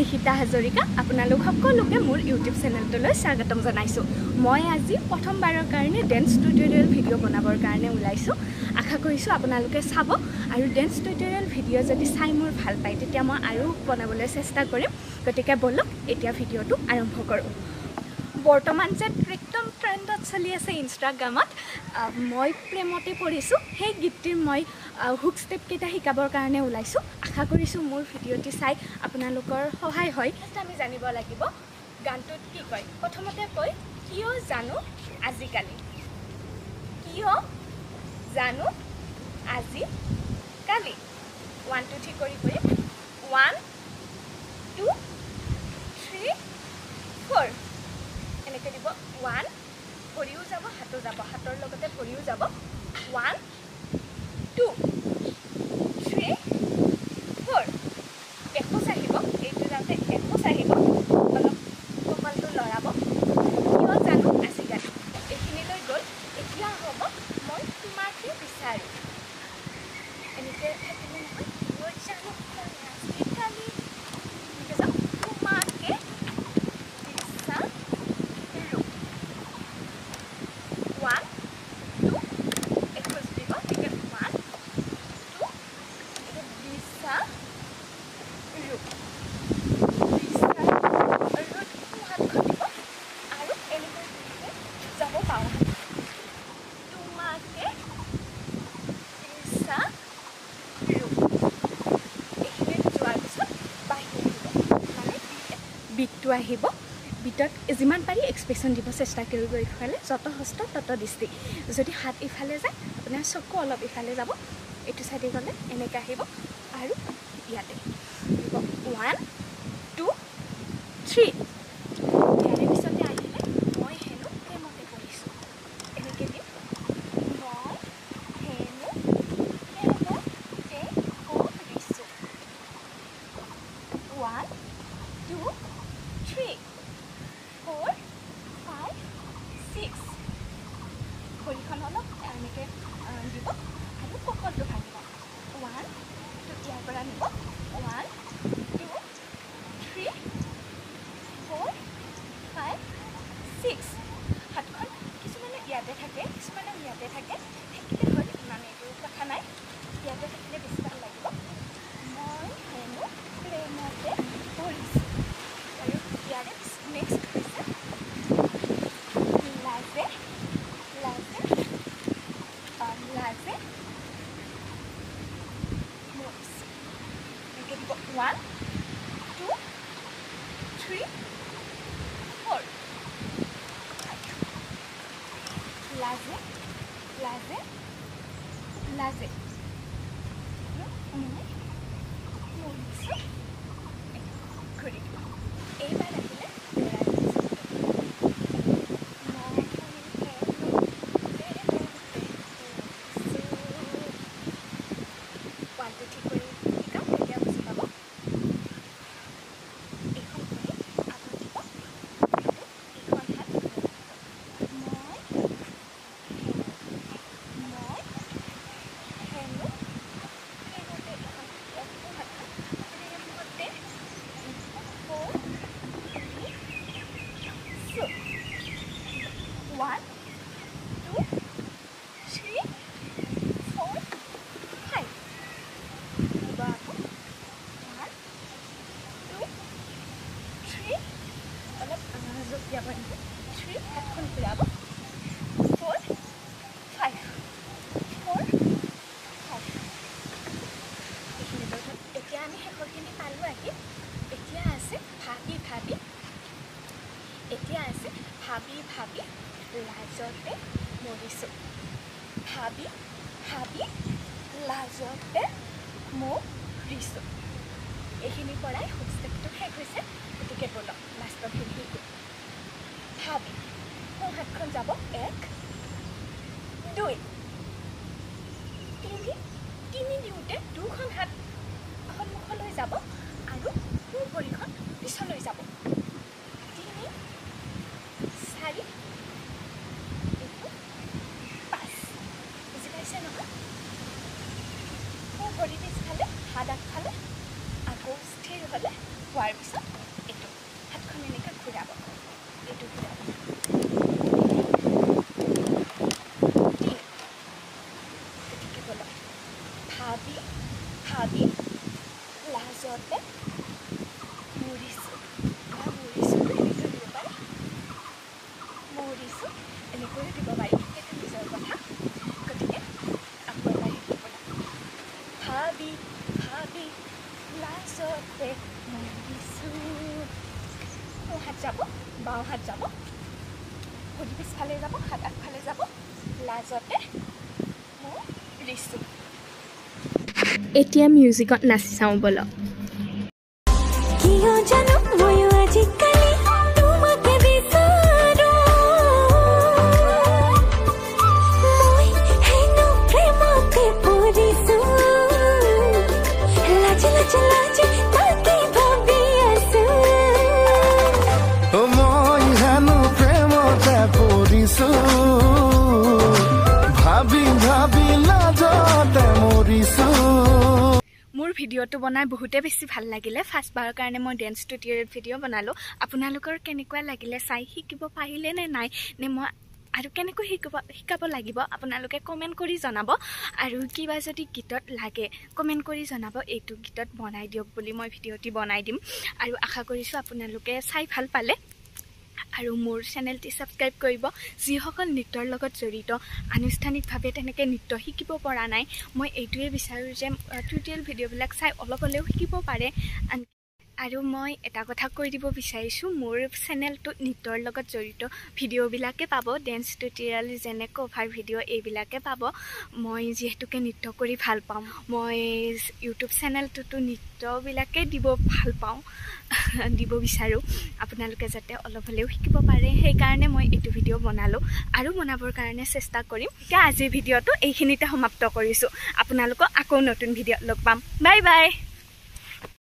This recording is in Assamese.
নিশিতা হাজৰিকা আপোনালোক সকলোকে মোৰ ইউটিউব চেনেলটোলৈ স্বাগতম জনাইছোঁ। মই আজি প্ৰথমবাৰৰ কাৰণে ডেন্স টিউটৰিয়েল ভিডিঅ' বনাবৰ কাৰণে ওলাইছোঁ। আশা কৰিছোঁ আপোনালোকে চাব আৰু ডেন্স টিউটৰিয়েল ভিডিঅ' যদি চাই মোৰ ভাল পায় তেতিয়া মই আৰু বনাবলৈ চেষ্টা কৰিম। গতিকে বলক এতিয়া ভিডিঅ'টো আৰম্ভ কৰোঁ। বৰ্তমান যে একদম ট্ৰেণ্ডত চলি আছে ইনষ্টাগ্ৰামত মই প্ৰেমতে পৰিছোঁ সেই গীতটিৰ মই হুক ষ্টেপকেইটা শিকাবৰ কাৰণে ওলাইছোঁ। আশা কৰিছোঁ মোৰ ভিডিঅ'টি চাই আপোনালোকৰ সহায় হয়। আমি জানিব লাগিব গানটোত কি কয়। প্ৰথমতে কয় কিয় জানো আজিকালি, কিয় জানো আজিকালি। 1 2 3 কৰি 1 2 3 4 এনেকৈ দিব। 1 ভৰিও যাব হাতো যাব, হাতৰ লগতে ভৰিও যাব। 1 2 3 4 এখোজ আহিব, এইটো যাওঁতে এখোজ আহিব, অলপ কঁকালটো লৰাব। কিয় জানো আজিকালি এইখিনিলৈ গ'ল। এতিয়া হ'ব মই তোমাকে বিচাৰোঁ। এনেকৈ থাকিলে নহয়, কিয় জানো আজিকালি এনেকৈ যাওঁ তোমাকে বিচাৰোঁ। 1 2 এখোজ দিব, এনেকৈ 1 2 বিচাৰোঁ। হাতখন দিব আৰু এনেকৈ যাব পাওঁ। তোমাকে বিচাৰোঁ। এইখিনি যোৱাৰ পিছত বাঢ়ি আহিব, মানে বিটটো আহিব। বিটত যিমান পাৰি এক্সপ্ৰেশ্যন দিব চেষ্টা কৰিব। ইফালে যত হস্ত তত দৃষ্টি। যদি হাত ইফালে যায় আপোনাৰ চকু অলপ ইফালে যাব, এইটো চাইডে গ'লে এনেকৈ আহিব আৰু ইয়াতে দিব 1 2 3। ইয়াৰে পিছতে আহিলে মই হেনো প্ৰেমতে পৰিছোঁ, এনেকৈ দিম। মই হেনো প্ৰেমতে পৰিছোঁ। 1 2 3 4 5 6 ভৰিখন অলপ এনেকৈ দিব আৰু কঁকালটো ভাঙিব। 1 2 ইয়াৰ পৰা নিব। 1 2 3 4 5 6 হাতখন কিছুমানে ইয়াতে থাকে, কিছুমানে ইয়াতে থাকে, থাকিলে হ'ল ইমান একো কথা নাই। ইয়াতে থাকিলে বেছি ভাল লাগিব। মই হেনো প্ৰেমতে পৰিছোঁ। আৰু ইয়াৰে নেক্সট হৈছে লাজে লাজে লাজে মৰিছোঁ। এনেকৈ দিব 1 2 3 4 লাজে লাজে লাজে মৰিছোঁ। ঘূৰি দিব। এইবাৰ আহিলে হাতখন ঘূৰাব। 4 5 4 5 এইখিনি। এতিয়া আমি শেষৰখিনি পালোঁ আহি। এতিয়া আছে ভাবি ভাবি, এতিয়া আছে ভাবি ভাবি লাজতে মৰিছোঁ। ভাবি ভাবি লাজতে মৰিছোঁ। এইখিনিৰ পৰাই হুক ষ্টেপটো শেষ হৈছে। গতিকে বলক লাষ্টৰখিনি শিকোঁ। ভাবি সোঁ হাতখন যাব 1 2 তিনি দিওঁতে দুখন হাত সন্মুখলৈ যাব আৰু সোঁ ভৰিখন পিছলৈ যাব। 3 4 5 বুজি পাইছে নহয়? সোঁ ভৰি পিছফালে, হাত আগফালে, আকৌ স্থিৰ হ'লে হোৱাৰ পিছত হাত যাব বাওঁ হাত যাব ভৰি পিছফালে যাব হাত আগফালে যাব লাজতে মোৰ ৰিচু এতিয়া মিউজিকত নাচি চাওঁ বলক কিয় জানো ময়ো আজিকালি তোমাকে বিচাৰো মই হেনো প্ৰেমতে পৰিছো লাজ লাজ লাজ তাকে ভাবি আছো মই হেনো প্ৰেমতে পৰিছো ভাবি ভাবি লাজতে মৰিছো মোৰ ভিডিঅ'টো বনাই বহুতে বেছি ভাল লাগিলে ফাৰ্ষ্ট বাৰৰ কাৰণে মই ডেন্স টিউটৰিয়েল ভিডিঅ' বনালোঁ আপোনালোকৰ কেনেকুৱা লাগিলে চাই শিকিব পাৰিলে নে নাই নে মই আৰু কেনেকৈ শিকাব লাগিব আপোনালোকে কমেণ্ট কৰি জনাব আৰু কিবা যদি গীতত লাগে কমেণ্ট কৰি জনাব এইটো গীতত বনাই দিয়ক বুলি মই ভিডিঅ'টি বনাই দিম আৰু আশা কৰিছোঁ আপোনালোকে চাই ভাল পালে আৰু মোৰ চেনেলটি ছাবস্ক্ৰাইব কৰিব যিসকল নৃত্যৰ লগত জড়িত আনুষ্ঠানিকভাৱে তেনেকৈ নৃত্য শিকিব পৰা নাই মই এইটোৱে বিচাৰোঁ যে টিউটৰিয়েল ভিডিঅ'বিলাক চাই অলপ হ'লেও শিকিব পাৰে আৰু মই এটা কথা কৈ দিব বিচাৰিছোঁ মোৰ চেনেলটোত নৃত্যৰ লগত জড়িত ভিডিঅ'বিলাকে পাব ডেন্স টিউটৰিয়েল যেনে কভাৰ ভিডিঅ' এইবিলাকে পাব মই যিহেতুকে নৃত্য কৰি ভাল পাওঁ মই ইউটিউব চেনেলটোতো নৃত্যবিলাকে দিব ভাল পাওঁ দিব বিচাৰোঁ আপোনালোকে যাতে অলপ হ'লেও শিকিব পাৰে সেইকাৰণে মই এইটো ভিডিঅ' বনালোঁ আৰু বনাবৰ কাৰণে চেষ্টা কৰিম এতিয়া আজিৰ ভিডিঅ'টো এইখিনিতে সমাপ্ত কৰিছোঁ আপোনালোকক আকৌ নতুন ভিডিঅ'ত লগ পাম বাই বাই